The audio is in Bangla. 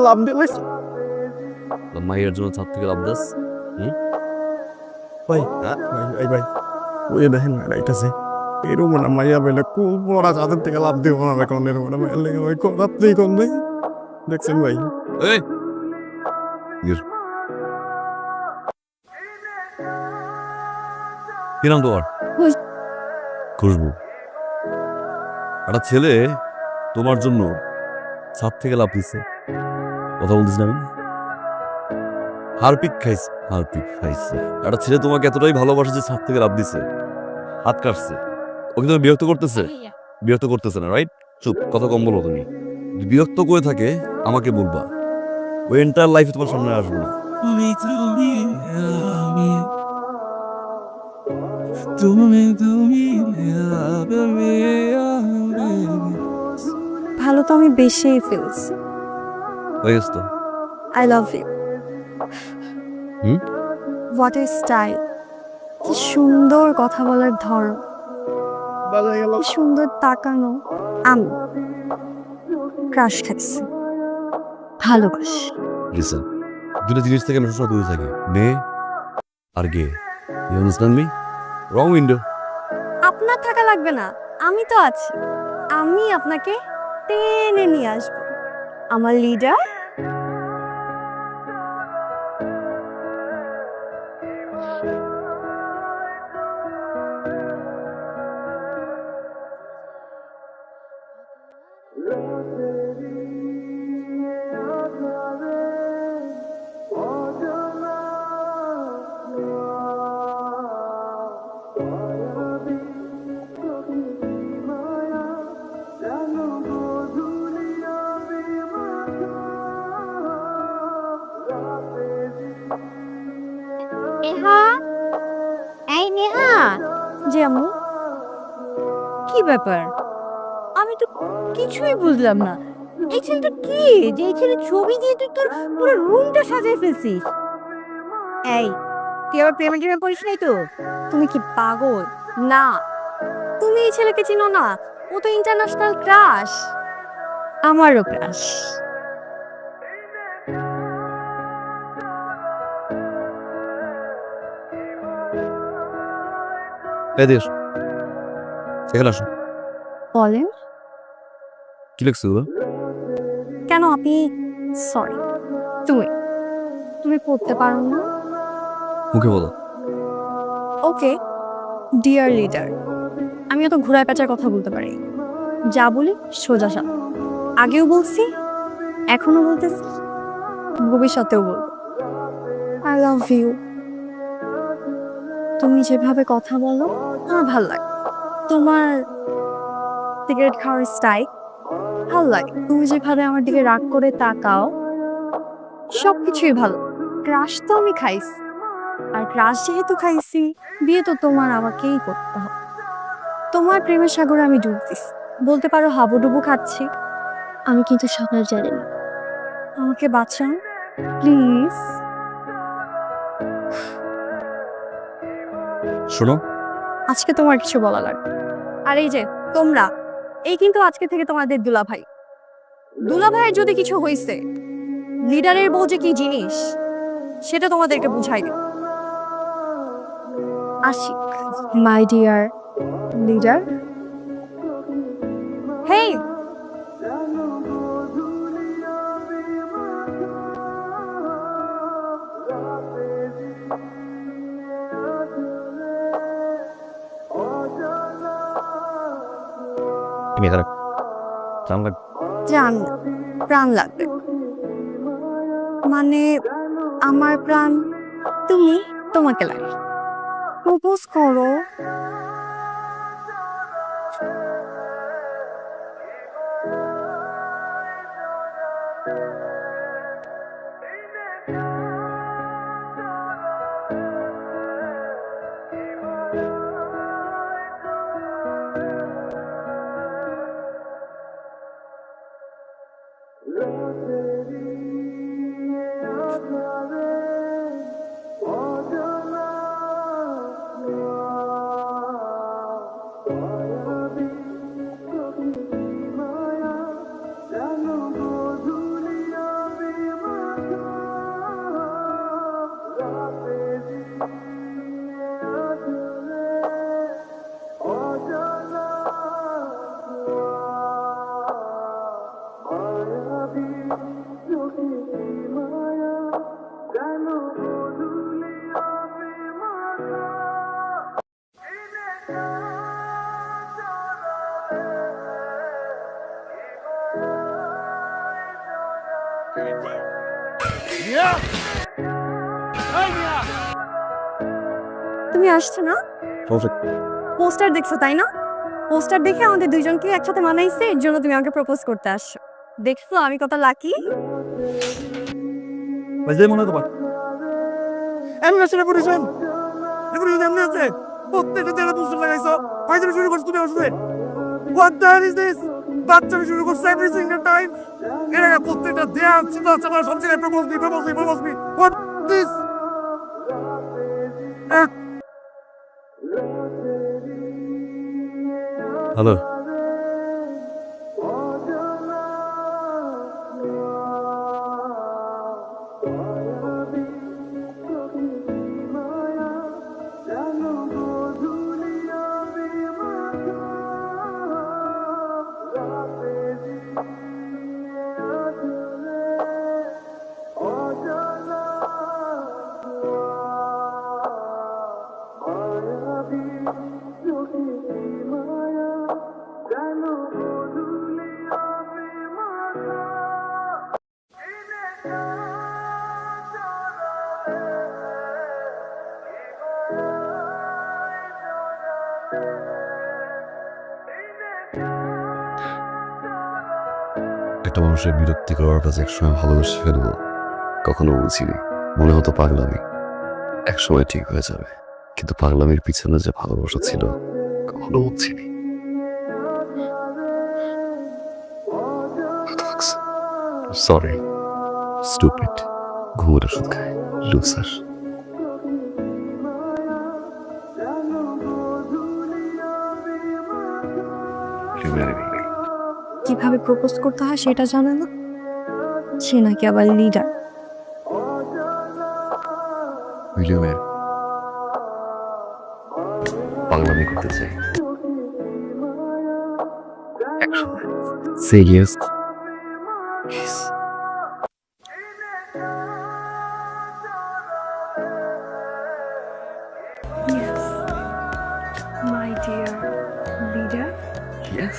লাভ দিলে মাইয়ের জন্য ছাদ থেকে লাভ দাস ভাই ভাই ভাই ওই দেখেন না রাইটাছে এরকম না মাইয়া বেলে কোন পড়া ছাদের থেকে লাভ দিব না কোন এরকম না মাইয়া লেগে ভাই কোন আপনি কোন ভাই দেখছেন ভাই এই কি নাম তোমার? খুশবু। একটা ছেলে তোমার জন্য ছাদ থেকে লাভ দিচ্ছে, কথা বলতেছি না আমি? হারপিক খাইছে। একটা ছেলে তোমাকে এতটাই ভালোবাসে যে ছাদ থেকে লাভ দিছে, হাত কাটছে। ওকে তুমি বিরক্ত করতেছে না, রাইট? চুপ, কথা কম বলো। তুমি যদি বিরক্ত করে থাকে আমাকে বলবা, ওই এন্টার লাইফে তোমার সামনে আসবো না। ভালো তো আমি বেশি ফিলস। তো I love you. What a style, কি সুন্দর কথা বলার ধরন, কি সুন্দর তাকানো। আমি ক্রাশ খাচ্ছি, ভালোবাস। লিসেন, দুটো জিনিস থেকে আমি সবসময় দূরে থাকি, মেয়ে আর গে। You understand me? Wrong window. আপনার থাকা লাগবে না, আমি তো আছি। আমি আপনাকে টেনে নিয়ে আসবো, আমার লিডার। নেহা, এই নেহা। জি আম্মু। কি ব্যাপার? আমি তো কিছুই বুঝলাম না। এই ছেলেটা কি, যে এই ছেলে ছবি দিয়ে তুই তোর পুরো রুমটা সাজিয়ে ফেলছিস? এই, তুই আবার প্রেমে টেমে পড়িস নাই তো? তুমি কি পাগল? না, তুমি এই ছেলেকে চিনো না? ও তো ইন্টারন্যাশনাল ক্রাশ। আমারও ক্রাশ। এখানে আসো। বলেন। কি লাগছে ওগুলো? কেন আপনি? সরি, তুমি তুমি পড়তে পারো না? মুখে বলো। ওকে, ডিয়ার লিডার। আমিও তো ঘোড়ায় পেঁচার কথা বলতে পারি, যা বলি সোজা সাপ। আগেও বলছি, এখনো বলতেছি, ভবিষ্যতেও বলবো। I love you. তুমি যেভাবে কথা বলো আমার ভাল লাগে। তোমার সিগারেট খাওয়ার স্টাইল ভাল লাগে। তুমি যেভাবে আমার দিকে রাগ করে তাকাও, সবকিছুই ভালো। ক্রাশ তো আমি খাইছি, আর ক্রাশ যেহেতু খাইছি, বিয়ে তো তোমার আমাকেই করতে হবে। তোমার প্রেমের সাগরে আমি ডুব দিছি, বলতে পারো হাবুডুবু খাচ্ছি। আমি কিন্তু সাঁতার জানি না, আমাকে বাঁচাও প্লিজ। শোনো, আজকে তোমার কিছু বলা লাগবে। আর এই যে তোমরা, এই কিন্তু আজকে থেকে তোমাদের দুলাভাই। দুলাভাইয়ের যদি কিছু হয়েছে, লিডারের বউ যে কি জিনিস সেটা তোমাদেরকে বুঝাই দেব। Ashiq, my dear leader. Hey, জান, প্রাণ লাগবে। মানে আমার প্রাণ তুমি, তোমাকে লাগে। প্রপোজ করো। তুমি আসছো না? পোস্টার দেখছো তাই না? পোস্টার দেখে আমাদের দুইজনকে একসাথে মানাইছে, এর জন্য তুমি আমাকে প্রপোজ করতে আসছো। দেখছো আমি কত লাকি? বাজে মনে হয় তোমার এমন আছে রেপুটেশন এমনি আছে প্রত্যেকটা তেলে পোস্টার লাগাইছো ফাইজে শুরু করছো তুমি আসলে what the hell is this বাচ্চা শুরু করছো এভরি সিঙ্গেল টাইম এর আগে প্রত্যেকটা দেয়া চিন্তা হচ্ছে আমার সব জায়গায় propose me what this hello একটা মানুষের বিরক্তি করার কাছে একসময় ভালোবেসে ফেলবো কখনো বুঝিনি মনে হতো পাগলামি একসময় ঠিক হয়ে যাবে কিন্তু পাগলামির পিছনে যে ভালোবাসা ছিল কখনো বুঝিনি সরি স্টুপিড ঘুমের ওষুধ খায় লুসার কিভাবে প্রপোজ করতে হয় সেটা জানে না, সে নাকি আবার লিডার। উইলিয়ামের পাগলামি করতে চাই একসময় সে yes Yes, my dear leader. Yes.